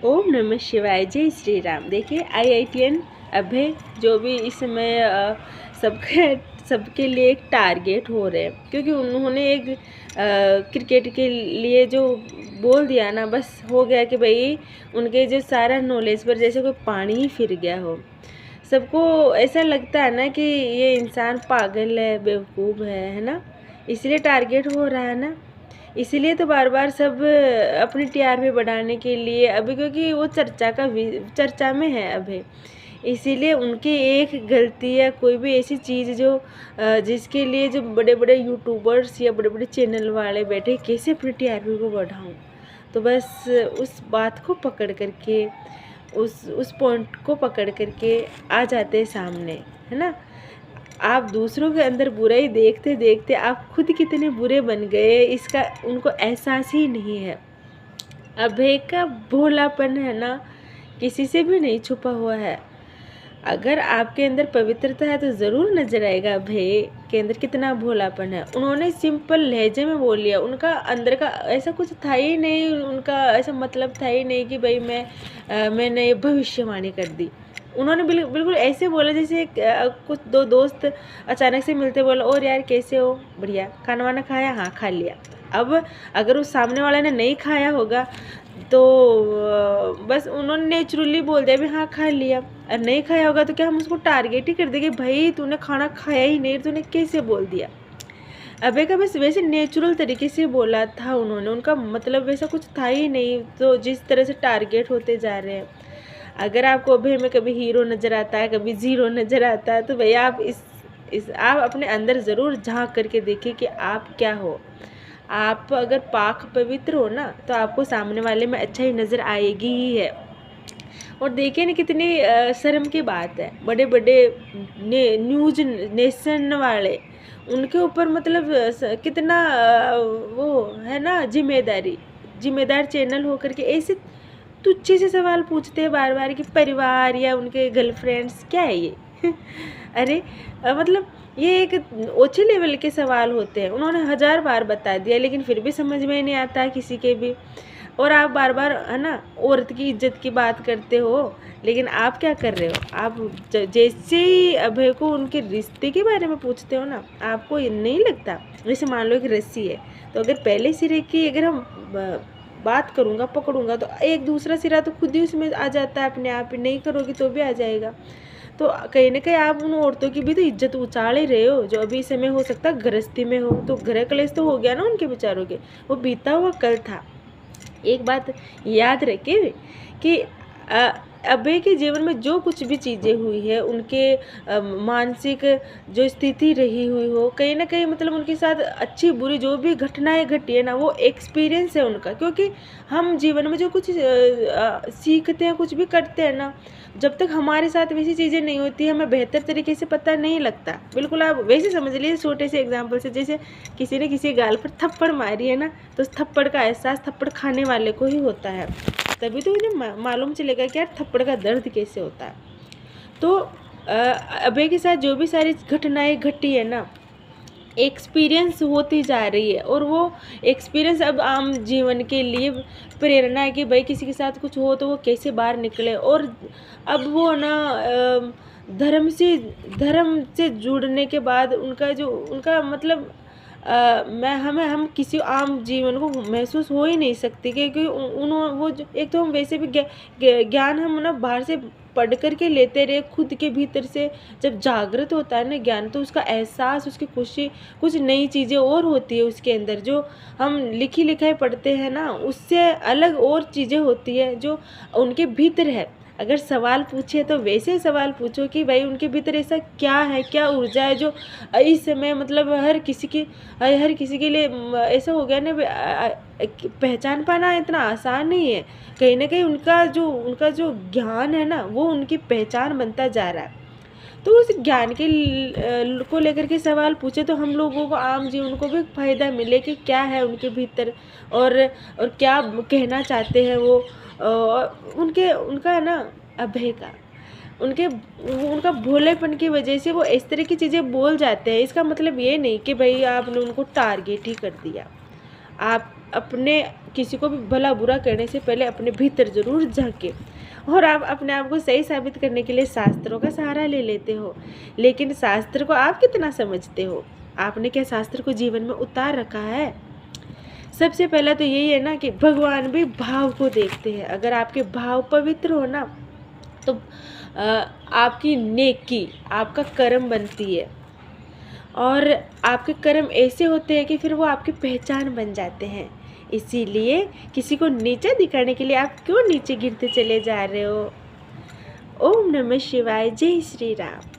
ओम नमः शिवाय, जय श्री राम। देखिए आईआईटीएन अभय जो भी इस समय सबके लिए एक टारगेट हो रहे हैं, क्योंकि उन्होंने एक क्रिकेट के लिए जो बोल दिया ना, बस हो गया कि भाई उनके जो सारा नॉलेज पर जैसे कोई पानी ही फिर गया हो। सबको ऐसा लगता है ना कि ये इंसान पागल है, बेवकूफ़ है ना, इसलिए टारगेट हो रहा है ना। इसीलिए तो बार बार सब अपनी टीआरपी बढ़ाने के लिए अभी, क्योंकि वो चर्चा में है अभी, इसीलिए उनकी एक गलती या कोई भी ऐसी चीज़ जो जिसके लिए जो बड़े बड़े यूट्यूबर्स या बड़े बड़े चैनल वाले बैठे कैसे अपनी टीआरपी को बढ़ाऊं, तो बस उस बात को पकड़ करके उस पॉइंट को पकड़ करके आ जाते हैं सामने, है ना। आप दूसरों के अंदर बुराई देखते देखते आप खुद कितने बुरे बन गए, इसका उनको एहसास ही नहीं है। अभय का भोलापन है ना, किसी से भी नहीं छुपा हुआ है। अगर आपके अंदर पवित्रता है तो ज़रूर नजर आएगा अभय के अंदर कितना भोलापन है। उन्होंने सिंपल लहजे में बोल लिया, उनका अंदर का ऐसा कुछ था ही नहीं, उनका ऐसा मतलब था ही नहीं कि भाई मैंने ये भविष्यवाणी कर दी। उन्होंने बिल्कुल ऐसे बोला जैसे कुछ दो दोस्त अचानक से मिलते, बोला और यार कैसे हो, बढ़िया, खाना वाना खाया, हाँ खा लिया। अब अगर उस सामने वाले ने नहीं खाया होगा तो बस उन्होंने नेचुरली बोल दिया भी हाँ खा लिया, और नहीं खाया होगा तो क्या हम उसको टारगेट ही कर देंगे, भाई तूने खाना खाया ही नहीं, तूने कैसे बोल दिया। अबे का बस वैसे नेचुरल तरीके से बोला था उन्होंने, उनका मतलब वैसा कुछ था ही नहीं। तो जिस तरह से टारगेट होते जा रहे हैं, अगर आपको अभय में कभी हीरो नज़र आता है, कभी ज़ीरो नज़र आता है, तो भैया आप आप अपने अंदर ज़रूर झांक करके देखिए कि आप क्या हो। आप अगर पाक पवित्र हो ना, तो आपको सामने वाले में अच्छाई नज़र आएगी ही है। और देखिए ना कितनी शर्म की बात है, बड़े बड़े न्यूज नेशन वाले, उनके ऊपर मतलब कितना वो है ना जिम्मेदार चैनल होकर के ऐसे तुच्छे से सवाल पूछते हैं बार बार कि परिवार या उनके गर्लफ्रेंड्स क्या है ये अरे मतलब ये एक ओछे लेवल के सवाल होते हैं। उन्होंने 1000 बार बता दिया लेकिन फिर भी समझ में नहीं आता किसी के भी। और आप बार बार है ना औरत की इज्जत की बात करते हो, लेकिन आप क्या कर रहे हो, आप जैसे ही अभय को उनके रिश्ते के बारे में पूछते हो ना, आपको ये नहीं लगता, जैसे मान लो कि रस्सी है, तो अगर पहले सिरे की अगर हम बात करूँगा पकड़ूंगा तो एक दूसरा सिरा तो खुद ही उसमें आ जाता है अपने आप ही, नहीं करोगी तो भी आ जाएगा। तो कहीं ना कहीं आप उन औरतों की भी तो इज्जत उछाल ही रहे हो, जो अभी इस समय हो सकता है गृहस्थी में हो, तो गृह कलेश तो हो गया ना उनके बेचारों के, वो बीता हुआ कल था। एक बात याद रखिए कि अभय के जीवन में जो कुछ भी चीज़ें हुई है, उनके मानसिक जो स्थिति रही हुई हो, कहीं ना कहीं मतलब उनके साथ अच्छी बुरी जो भी घटनाएं घटी है ना, वो एक्सपीरियंस है उनका। क्योंकि हम जीवन में जो कुछ सीखते हैं, कुछ भी करते हैं ना, जब तक हमारे साथ वैसी चीज़ें नहीं होती हमें बेहतर तरीके से पता नहीं लगता। बिल्कुल आप वैसे समझ लीजिए छोटे से एग्जाम्पल से, जैसे किसी ने किसी गाल पर थप्पड़ मारी है ना, तो उस थप्पड़ का एहसास थप्पड़ खाने वाले को ही होता है, तभी तो उन्हें मालूम चलेगा कि यार थप्पड़ का दर्द कैसे होता है। तो अभय के साथ जो भी सारी घटनाएं घटी है ना, एक्सपीरियंस होती जा रही है, और वो एक्सपीरियंस अब आम जीवन के लिए प्रेरणा है कि भाई किसी के साथ कुछ हो तो वो कैसे बाहर निकले। और अब वो ना धर्म से जुड़ने के बाद उनका मतलब हम किसी आम जीवन को महसूस हो ही नहीं सकती, क्योंकि उन्होंने वो एक तो हम वैसे भी ज्ञान हम ना बाहर से पढ़ कर के लेते रहे, खुद के भीतर से जब जागृत होता है ना ज्ञान, तो उसका एहसास, उसकी खुशी, कुछ नई चीज़ें और होती है उसके अंदर। जो हम लिखी लिखाई पढ़ते हैं ना, उससे अलग और चीज़ें होती है जो उनके भीतर है। अगर सवाल पूछे तो वैसे सवाल पूछो कि भाई उनके भीतर ऐसा क्या है, क्या ऊर्जा है जो इस समय मतलब हर किसी के लिए ऐसा हो गया ना, पहचान पाना इतना आसान नहीं है। कहीं ना कहीं उनका जो ज्ञान है ना, वो उनकी पहचान बनता जा रहा है। तो उस ज्ञान के को लेकर के सवाल पूछे तो हम लोगों को आम जीवन को भी फायदा मिले कि क्या है उनके भीतर, और क्या कहना चाहते हैं वो। उनका है ना अभय का उनका भोलेपन की वजह से वो इस तरह की चीज़ें बोल जाते हैं। इसका मतलब ये नहीं कि भाई आपने उनको टारगेट ही कर दिया। आप अपने किसी को भी भला बुरा करने से पहले अपने भीतर ज़रूर झांके। और आप अपने आप को सही साबित करने के लिए शास्त्रों का सहारा ले लेते हो, लेकिन शास्त्र को आप कितना समझते हो? आपने क्या शास्त्र को जीवन में उतार रखा है? सबसे पहला तो यही है ना कि भगवान भी भाव को देखते हैं। अगर आपके भाव पवित्र हो ना तो आपकी नेकी, आपका कर्म बनती है, और आपके कर्म ऐसे होते हैं कि फिर वो आपकी पहचान बन जाते हैं। इसीलिए किसी को नीचा दिखाने के लिए आप क्यों नीचे गिरते चले जा रहे हो? ओम नमः शिवाय। जय श्री राम।